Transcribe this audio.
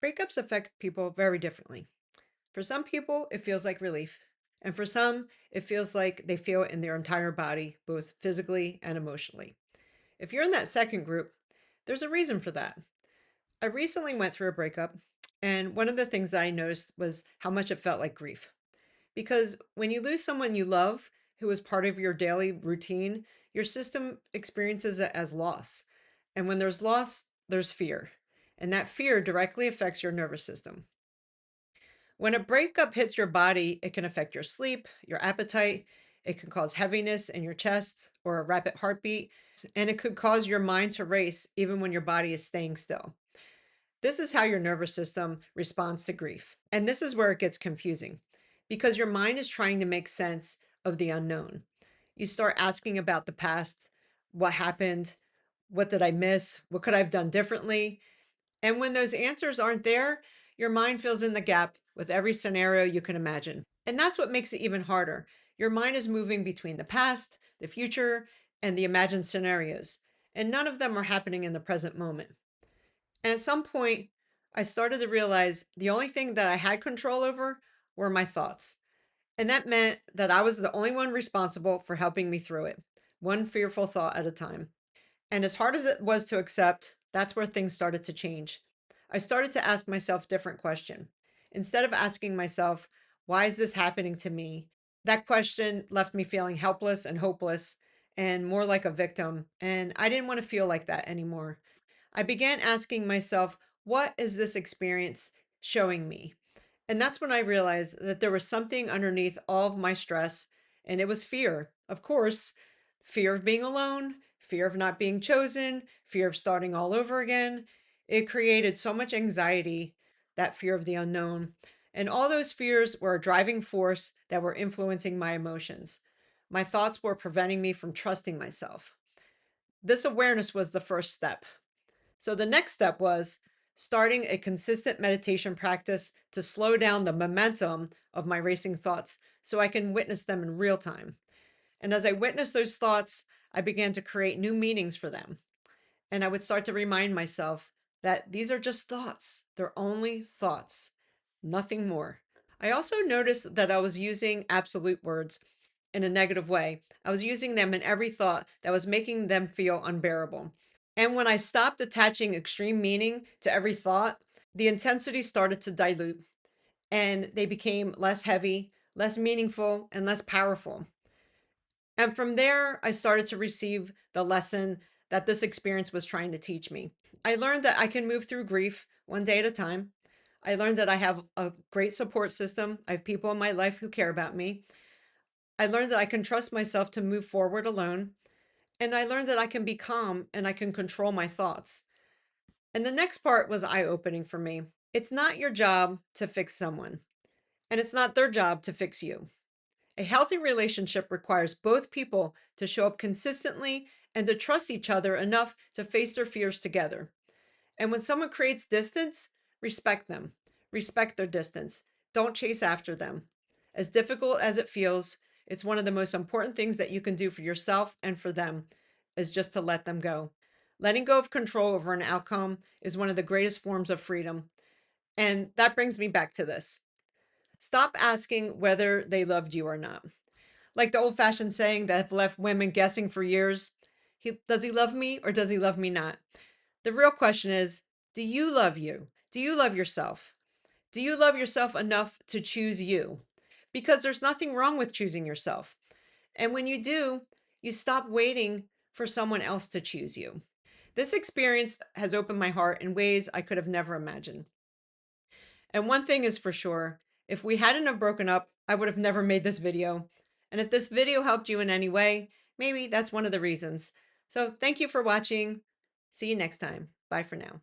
Breakups affect people very differently. For some people, it feels like relief. And for some, it feels like they feel it in their entire body, both physically and emotionally. If you're in that second group, there's a reason for that. I recently went through a breakup, and one of the things that I noticed was how much it felt like grief. Because when you lose someone you love, who is part of your daily routine, your system experiences it as loss. And when there's loss, there's fear. And that fear directly affects your nervous system. When a breakup hits your body, it can affect your sleep, your appetite. It can cause heaviness in your chest or a rapid heartbeat, and it could cause your mind to race even when your body is staying still. This is how your nervous system responds to grief. And this is where it gets confusing because your mind is trying to make sense of the unknown. You start asking about the past, what happened, what did I miss, what could I have done differently? And when those answers aren't there, your mind fills in the gap with every scenario you can imagine. And that's what makes it even harder. Your mind is moving between the past, the future, and the imagined scenarios. And none of them are happening in the present moment. And at some point, I started to realize the only thing that I had control over were my thoughts. And that meant that I was the only one responsible for helping me through it, one fearful thought at a time. And as hard as it was to accept, that's where things started to change. I started to ask myself different question. Instead of asking myself, why is this happening to me? That question left me feeling helpless and hopeless and more like a victim. And I didn't want to feel like that anymore. I began asking myself, what is this experience showing me? And that's when I realized that there was something underneath all of my stress, and it was fear. Of course, fear of being alone, fear of not being chosen, fear of starting all over again. It created so much anxiety, that fear of the unknown. And all those fears were a driving force that were influencing my emotions. My thoughts were preventing me from trusting myself. This awareness was the first step. So the next step was starting a consistent meditation practice to slow down the momentum of my racing thoughts so I can witness them in real time. And as I witnessed those thoughts, I began to create new meanings for them. And I would start to remind myself that these are just thoughts. They're only thoughts, nothing more. I also noticed that I was using absolute words in a negative way. I was using them in every thought that was making them feel unbearable. And when I stopped attaching extreme meaning to every thought, the intensity started to dilute and they became less heavy, less meaningful, and less powerful. And from there, I started to receive the lesson that this experience was trying to teach me. I learned that I can move through grief one day at a time. I learned that I have a great support system. I have people in my life who care about me. I learned that I can trust myself to move forward alone. And I learned that I can be calm and I can control my thoughts. And the next part was eye opening for me. It's not your job to fix someone, and it's not their job to fix you. A healthy relationship requires both people to show up consistently and to trust each other enough to face their fears together. And when someone creates distance, respect them, respect their distance. Don't chase after them. As difficult as it feels, it's one of the most important things that you can do for yourself and for them is just to let them go. Letting go of control over an outcome is one of the greatest forms of freedom. And that brings me back to this. Stop asking whether they loved you or not. Like the old fashioned saying that have left women guessing for years, does he love me or does he love me not? The real question is, do you love you? Do you love yourself? Do you love yourself enough to choose you? Because there's nothing wrong with choosing yourself. And when you do, you stop waiting for someone else to choose you. This experience has opened my heart in ways I could have never imagined. And one thing is for sure, if we hadn't have broken up, I would have never made this video. And if this video helped you in any way, maybe that's one of the reasons. So thank you for watching. See you next time. Bye for now.